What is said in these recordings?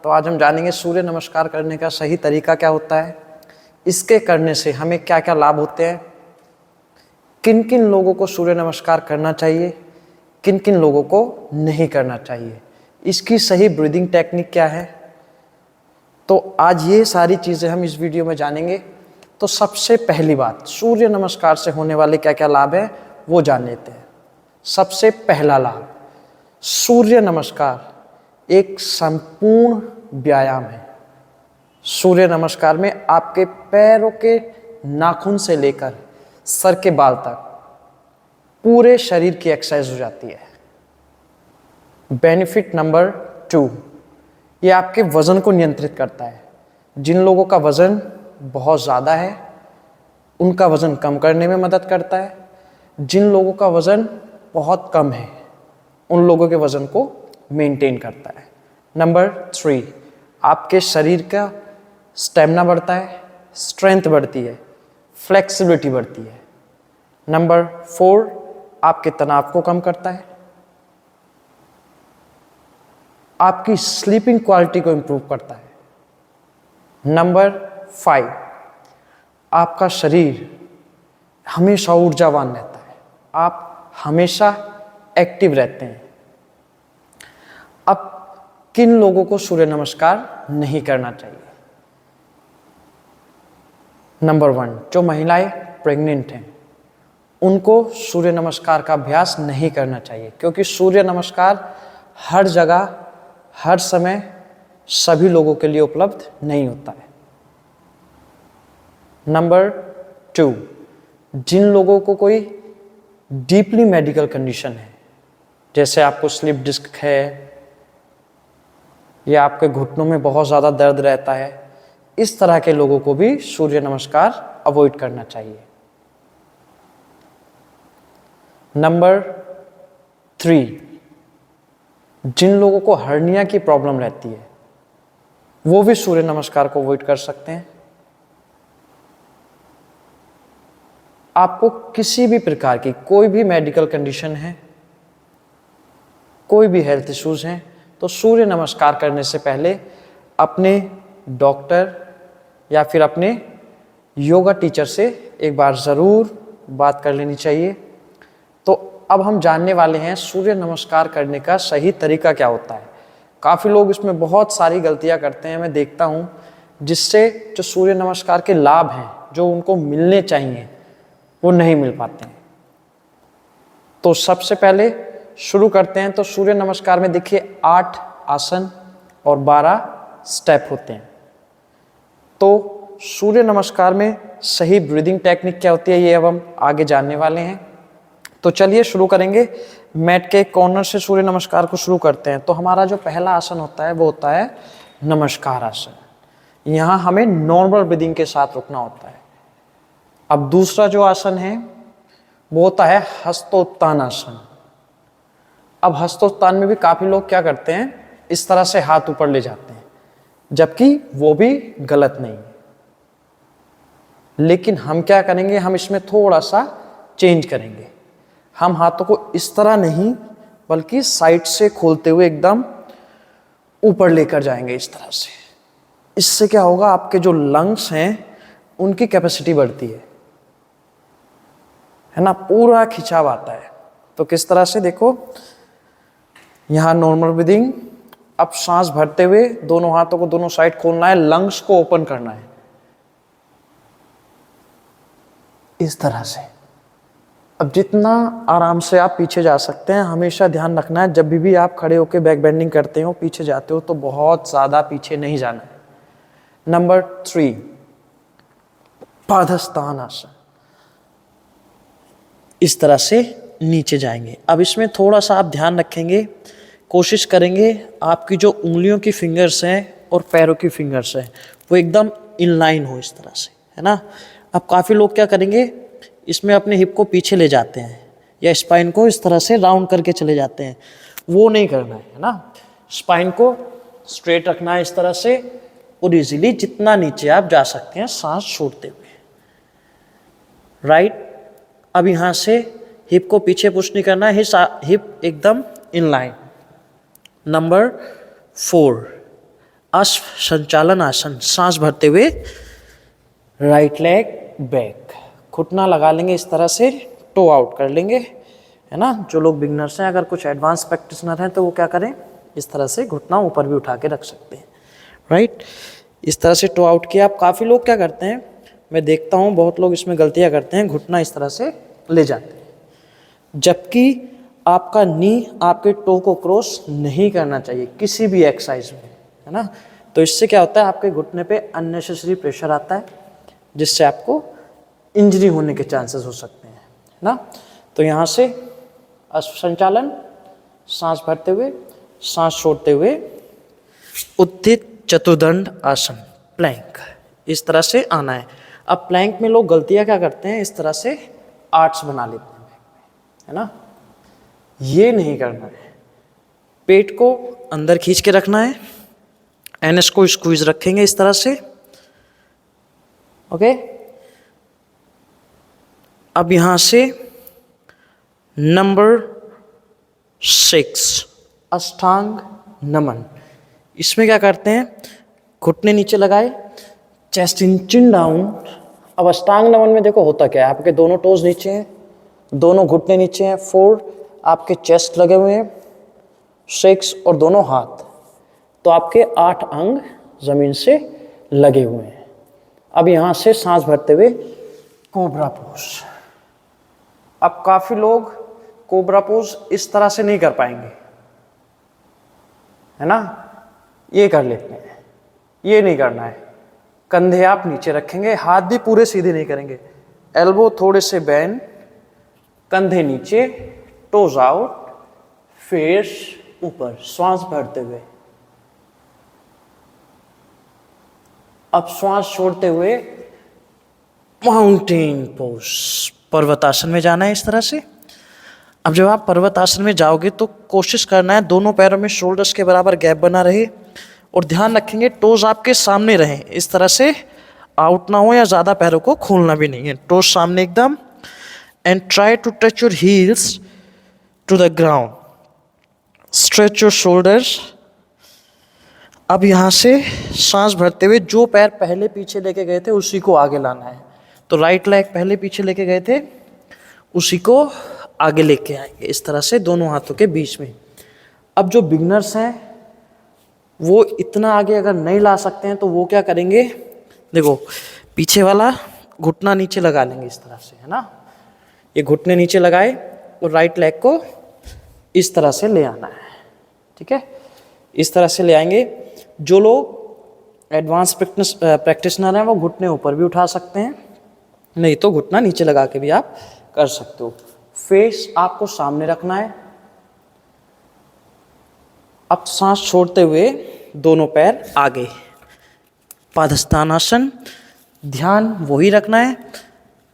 तो आज हम जानेंगे सूर्य नमस्कार करने का सही तरीका क्या होता है, इसके करने से हमें क्या क्या लाभ होते हैं, किन किन लोगों को सूर्य नमस्कार करना चाहिए, किन किन लोगों को नहीं करना चाहिए, इसकी सही ब्रीदिंग टेक्निक क्या है। तो आज ये सारी चीज़ें हम इस वीडियो में जानेंगे। तो सबसे पहली बात, सूर्य नमस्कार से होने वाले क्या क्या लाभ हैं वो जान लेते हैं। सबसे पहला लाभ, सूर्य नमस्कार एक संपूर्ण व्यायाम है। सूर्य नमस्कार में आपके पैरों के नाखून से लेकर सर के बाल तक पूरे शरीर की एक्सरसाइज हो जाती है। बेनिफिट नंबर 2, ये आपके वजन को नियंत्रित करता है। जिन लोगों का वजन बहुत ज़्यादा है उनका वजन कम करने में मदद करता है। जिन लोगों का वजन बहुत कम है उन लोगों के वजन को मेंटेन करता है। नंबर 3, आपके शरीर का स्टेमिना बढ़ता है, स्ट्रेंथ बढ़ती है, फ्लेक्सिबिलिटी बढ़ती है। नंबर 4, आपके तनाव को कम करता है, आपकी स्लीपिंग क्वालिटी को इंप्रूव करता है। नंबर 5, आपका शरीर हमेशा ऊर्जावान रहता है, आप हमेशा एक्टिव रहते हैं। अब किन लोगों को सूर्य नमस्कार नहीं करना चाहिए? नंबर 1, जो महिलाएं प्रेग्नेंट हैं उनको सूर्य नमस्कार का अभ्यास नहीं करना चाहिए, क्योंकि सूर्य नमस्कार हर जगह हर समय सभी लोगों के लिए उपलब्ध नहीं होता है। नंबर 2, जिन लोगों को कोई डीपली मेडिकल कंडीशन है, जैसे आपको स्लिप डिस्क है या आपके घुटनों में बहुत ज़्यादा दर्द रहता है, इस तरह के लोगों को भी सूर्य नमस्कार अवॉइड करना चाहिए। नंबर 3, जिन लोगों को हर्निया की प्रॉब्लम रहती है वो भी सूर्य नमस्कार को अवॉइड कर सकते हैं। आपको किसी भी प्रकार की कोई भी मेडिकल कंडीशन है, कोई भी हेल्थ इश्यूज हैं, तो सूर्य नमस्कार करने से पहले अपने डॉक्टर या फिर अपने योगा टीचर से एक बार ज़रूर बात कर लेनी चाहिए। तो अब हम जानने वाले हैं सूर्य नमस्कार करने का सही तरीका क्या होता है। काफ़ी लोग इसमें बहुत सारी गलतियां करते हैं, मैं देखता हूं, जिससे जो सूर्य नमस्कार के लाभ हैं जो उनको मिलने चाहिए वो नहीं मिल पाते हैं। तो सबसे पहले शुरू करते हैं। तो सूर्य नमस्कार में देखिए 8 आसन और 12 स्टेप होते हैं। तो सूर्य नमस्कार में सही ब्रीदिंग टेक्निक क्या होती है ये अब हम आगे जानने वाले हैं। तो चलिए शुरू करेंगे। मैट के कॉर्नर से सूर्य नमस्कार को शुरू करते हैं। तो हमारा जो पहला आसन होता है वो होता है नमस्कार आसन। यहाँ हमें नॉर्मल ब्रीदिंग के साथ रुकना होता है। अब दूसरा जो आसन है वो होता है हस्तोत्तान आसन। अब हस्तोत्तान में भी काफ़ी लोग क्या करते हैं, इस तरह से हाथ ऊपर ले जाते हैं, जबकि वो भी गलत नहीं है। लेकिन हम क्या करेंगे, हम इसमें थोड़ा सा चेंज करेंगे। हम हाथों को इस तरह नहीं बल्कि साइड से खोलते हुए एकदम ऊपर लेकर जाएंगे इस तरह से। इससे क्या होगा, आपके जो लंग्स हैं उनकी कैपेसिटी बढ़ती है ना, पूरा खिंचाव आता है। तो किस तरह से देखो, यहाँ नॉर्मल ब्रीदिंग। अब सांस भरते हुए दोनों हाथों को दोनों साइड खोलना है, लंग्स को ओपन करना है इस तरह से। अब जितना आराम से आप पीछे जा सकते हैं, हमेशा ध्यान रखना है जब भी आप खड़े होकर बैक बेंडिंग करते हो, पीछे जाते हो तो बहुत ज़्यादा पीछे नहीं जाना है। नंबर 3, पादस्थान आसन। इस तरह से नीचे जाएंगे। अब इसमें थोड़ा सा आप ध्यान रखेंगे, कोशिश करेंगे आपकी जो उंगलियों की फिंगर्स हैं और पैरों की फिंगर्स हैं वो एकदम इनलाइन हो इस तरह से, है ना। अब काफ़ी लोग क्या करेंगे, इसमें अपने हिप को पीछे ले जाते हैं या स्पाइन को इस तरह से राउंड करके चले जाते हैं। वो नहीं करना है ना। स्पाइन को स्ट्रेट रखना है इस तरह से और इजीली जितना नीचे आप जा सकते हैं सांस छोड़ते हुए। राइट। अब यहाँ से हिप को पीछे पुश नहीं करना है, हिप एकदम इन लाइन। नंबर 4, अश्व संचालन आसन, सांस भरते हुए राइट लेग बैक, घुटना लगा लेंगे इस तरह से, टो आउट कर लेंगे, है ना। जो लोग बिगनर्स हैं, अगर कुछ एडवांस प्रैक्टिशनर हैं तो वो क्या करें, इस तरह से घुटना ऊपर भी उठा के रख सकते हैं, राइट। इस तरह से टो आउट किया। आप काफ़ी लोग क्या करते हैं, मैं देखता हूँ बहुत लोग इसमें गलतियाँ करते हैं, घुटना इस तरह से ले जाते हैं, जबकि आपका नी आपके टो को क्रॉस नहीं करना चाहिए किसी भी एक्सरसाइज में, है ना। तो इससे क्या होता है, आपके घुटने पे अननेसेसरी प्रेशर आता है, जिससे आपको इंजरी होने के चांसेस हो सकते हैं, है ना। तो यहाँ से अश्व संचालन, सांस भरते हुए, सांस छोड़ते हुए, उत्थित चतुर्दंड आसन, प्लैंक, इस तरह से आना है। अब प्लैंक में लोग गलतियाँ क्या करते हैं, इस तरह से आर्ट्स बना लेते हैं, है ना। ये नहीं करना है, पेट को अंदर खींच के रखना है, एनएस को स्क्वीज रखेंगे इस तरह से, ओके। अब यहां से नंबर 6 अष्टांग नमन, इसमें क्या करते हैं, घुटने नीचे लगाए, चेस्ट इन चिन डाउन। अब अष्टांग नमन में देखो होता क्या है, आपके दोनों टोज नीचे हैं, दोनों घुटने नीचे हैं, 4 आपके चेस्ट लगे हुए हैं, 6 और दोनों हाथ, तो आपके 8 अंग जमीन से लगे हुए हैं। अब यहां से सांस भरते हुए कोबरा पोज। अब काफी लोग कोबरा पोज इस तरह से नहीं कर पाएंगे, है ना, ये कर लेते हैं, ये नहीं करना है। कंधे आप नीचे रखेंगे, हाथ भी पूरे सीधे नहीं करेंगे, एल्बो थोड़े से बेंड, कंधे नीचे, टोज आउट, फेस ऊपर, श्वास भरते हुए। अब श्वास छोड़ते हुए माउंटेन पोज, पर्वतासन में जाना है इस तरह से। अब जब आप पर्वतासन में जाओगे तो कोशिश करना है दोनों पैरों में शोल्डर्स के बराबर गैप बना रहे, और ध्यान रखेंगे टोज आपके सामने रहें, इस तरह से आउट ना हो या ज़्यादा पैरों को खोलना भी नहीं है, टोज सामने एकदम। And try to touch your heels to the ground, stretch your shoulders. अब यहाँ से सांस भरते हुए जो पैर पहले पीछे लेके गए थे उसी को आगे लाना है। तो राइट लेग पहले पीछे लेके गए थे, उसी को आगे लेके आएंगे इस तरह से दोनों हाथों के बीच में। अब जो बिगनर्स हैं वो इतना आगे अगर नहीं ला सकते हैं तो वो क्या करेंगे, देखो पीछे वाला घुटना नीचे लगा लेंगे इस तरह से, है ना। ये घुटने नीचे लगाए और राइट लेग को इस तरह से ले आना है, ठीक है, इस तरह से ले आएंगे। जो लोग एडवांस प्रैक्टिशनर हैं वो घुटने ऊपर भी उठा सकते हैं, नहीं तो घुटना नीचे लगा के भी आप कर सकते हो। फेस आपको सामने रखना है। अब सांस छोड़ते हुए दोनों पैर आगे, पादहस्तानासन, ध्यान वही रखना है,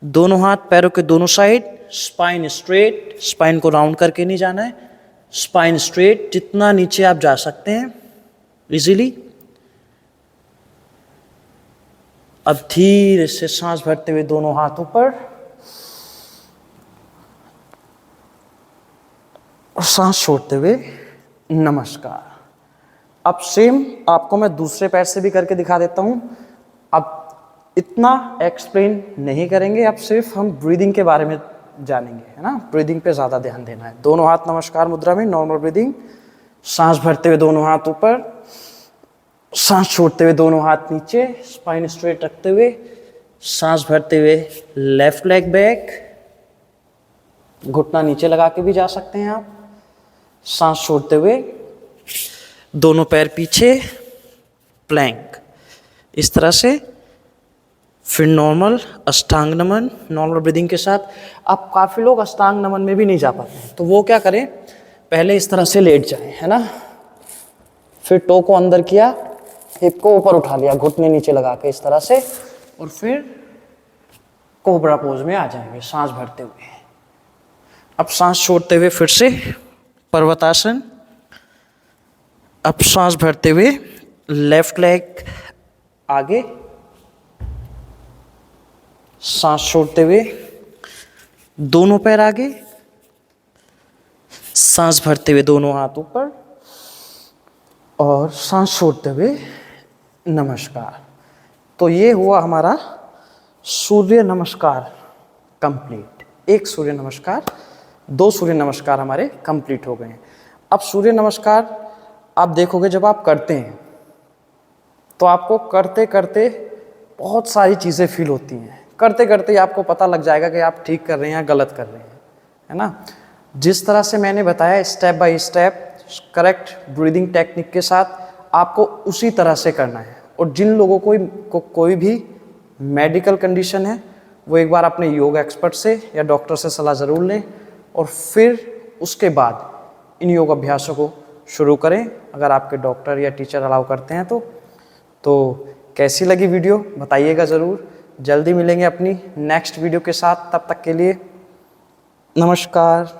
दोनों हाथ पैरों के दोनों साइड, स्पाइन स्ट्रेट, स्पाइन को राउंड करके नहीं जाना है, स्पाइन स्ट्रेट, जितना नीचे आप जा सकते हैं इजीली। अब धीरे से सांस भरते हुए दोनों हाथ ऊपर और सांस छोड़ते हुए नमस्कार। अब सेम आपको मैं दूसरे पैर से भी करके दिखा देता हूं। अब इतना एक्सप्लेन नहीं करेंगे, अब सिर्फ हम ब्रीदिंग के बारे में जानेंगे, है ना। ब्रीदिंग पे ज़्यादा ध्यान देना है। दोनों हाथ नमस्कार मुद्रा में, नॉर्मल ब्रीदिंग, सांस भरते हुए दोनों हाथ ऊपर, सांस छोड़ते हुए दोनों हाथ नीचे, स्पाइन स्ट्रेट रखते हुए, सांस भरते हुए लेफ्ट लेग बैक, घुटना नीचे लगा के भी जा सकते हैं आप, सांस छोड़ते हुए दोनों पैर पीछे, प्लैंक, इस तरह से। फिर नॉर्मल अष्टांग नमन, नॉर्मल ब्रीदिंग के साथ। अब काफ़ी लोग अष्टांग नमन में भी नहीं जा पाते हैं, तो वो क्या करें, पहले इस तरह से लेट जाएं, है ना, फिर टो को अंदर किया, हिप को ऊपर उठा लिया घुटने नीचे लगा के इस तरह से, और फिर कोबरा पोज में आ जाएंगे सांस भरते हुए। अब सांस छोड़ते हुए फिर से पर्वतासन। अब सांस भरते हुए लेफ्ट लेग आगे, सांस छोड़ते हुए दोनों पैर आगे, सांस भरते हुए दोनों हाथ ऊपर, और सांस छोड़ते हुए नमस्कार। तो ये हुआ हमारा सूर्य नमस्कार कंप्लीट। एक सूर्य नमस्कार, 2 सूर्य नमस्कार हमारे कंप्लीट हो गए हैं। अब सूर्य नमस्कार आप देखोगे जब आप करते हैं तो आपको करते करते बहुत सारी चीज़ें फील होती हैं। करते करते आपको पता लग जाएगा कि आप ठीक कर रहे हैं या गलत कर रहे हैं, है ना। जिस तरह से मैंने बताया step by step correct breathing technique के साथ आपको उसी तरह से करना है। और जिन लोगों को कोई भी मेडिकल कंडीशन है वो एक बार अपने योग एक्सपर्ट से या डॉक्टर से सलाह ज़रूर लें और फिर उसके बाद इन योग अभ्यासों को शुरू करें, अगर आपके डॉक्टर या टीचर अलाउ करते हैं तो कैसी लगी वीडियो बताइएगा ज़रूर। जल्दी मिलेंगे अपनी नेक्स्ट वीडियो के साथ, तब तक के लिए नमस्कार।